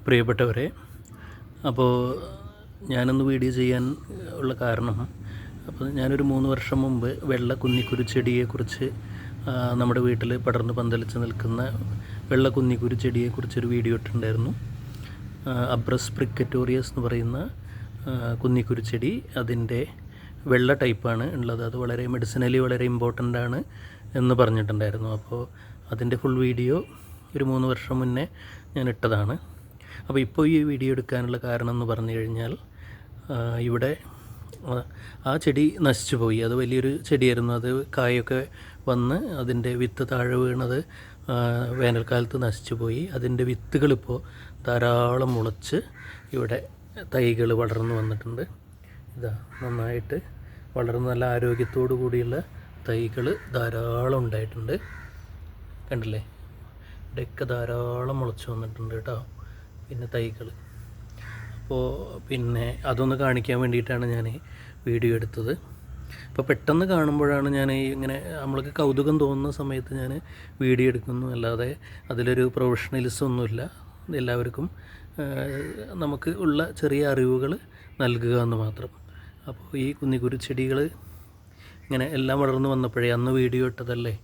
പ്രിയപ്പെട്ടവരെ, അപ്പോൾ ഞാനൊന്ന് വീഡിയോ ചെയ്യാൻ ഉള്ള കാരണം, അപ്പോൾ ഞാനൊരു 3 വർഷം മുമ്പ് വെള്ള കുന്നിക്കുരു ചെടിയെക്കുറിച്ച് നമ്മുടെ വീട്ടിൽ പടർന്ന് പന്തലിച്ച് നിൽക്കുന്ന വെള്ള കുന്നിക്കുരു ചെടിയെക്കുറിച്ചൊരു വീഡിയോ ഇട്ടിട്ടുണ്ടായിരുന്നു. അബ്രസ് പ്രിക്കറ്റോറിയസ് എന്ന് പറയുന്ന കുന്നിക്കുരു ചെടി, അതിൻ്റെ വെള്ള ടൈപ്പാണ് ഉള്ളത്. അത് വളരെ മെഡിസിനലി വളരെ ഇമ്പോർട്ടൻ്റ് ആണ് എന്ന് പറഞ്ഞിട്ടുണ്ടായിരുന്നു. അപ്പോൾ അതിൻ്റെ ഫുൾ വീഡിയോ ഒരു 3 വർഷം മുന്നേ ഞാൻ ഇട്ടതാണ്. അപ്പോൾ ഇപ്പോൾ ഈ വീഡിയോ എടുക്കാനുള്ള കാരണം എന്ന് പറഞ്ഞു കഴിഞ്ഞാൽ, ഇവിടെ ആ ചെടി നശിച്ചു പോയി. അത് വലിയൊരു ചെടിയായിരുന്നു. അത് കായൊക്കെ വന്ന് അതിൻ്റെ വിത്ത് താഴെ വീണത് വേനൽക്കാലത്ത് നശിച്ചു പോയി. അതിൻ്റെ വിത്തുകളിപ്പോൾ ധാരാളം മുളച്ച് ഇവിടെ തൈകൾ വളർന്നു വന്നിട്ടുണ്ട്. ഇതാ നന്നായിട്ട് വളർന്ന് നല്ല ആരോഗ്യത്തോടു കൂടിയുള്ള തൈകൾ ധാരാളം ഉണ്ടായിട്ടുണ്ട്. കണ്ടില്ലേ, ഇവിടെയൊക്കെ ധാരാളം മുളച്ച് വന്നിട്ടുണ്ട് കേട്ടോ. പിന്നെ തൈകൾ, അപ്പോൾ പിന്നെ അതൊന്ന് കാണിക്കാൻ വേണ്ടിയിട്ടാണ് ഞാൻ വീഡിയോ എടുത്തത്. അപ്പോൾ പെട്ടെന്ന് കാണുമ്പോഴാണ് ഞാൻ ഇങ്ങനെ നമ്മൾക്ക് കൗതുകം തോന്നുന്ന സമയത്ത് ഞാൻ വീഡിയോ എടുക്കുന്നു, അല്ലാതെ അതിലൊരു പ്രൊഫഷണലിസം ഒന്നുമില്ല. എല്ലാവർക്കും നമുക്ക് ഉള്ള ചെറിയ അറിവുകൾ നൽകുക എന്ന് മാത്രം. അപ്പോൾ ഈ കുന്നിക്കുരു ചെടികൾ ഇങ്ങനെ എല്ലാം വളർന്നു വന്നപ്പോഴേ, അന്ന് വീഡിയോ ഇട്ടതല്ലേ,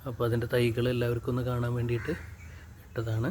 അപ്പോൾ അതിൻ്റെ തൈകൾ എല്ലാവർക്കും ഒന്ന് കാണാൻ വേണ്ടിയിട്ട് ഇട്ടതാണ്.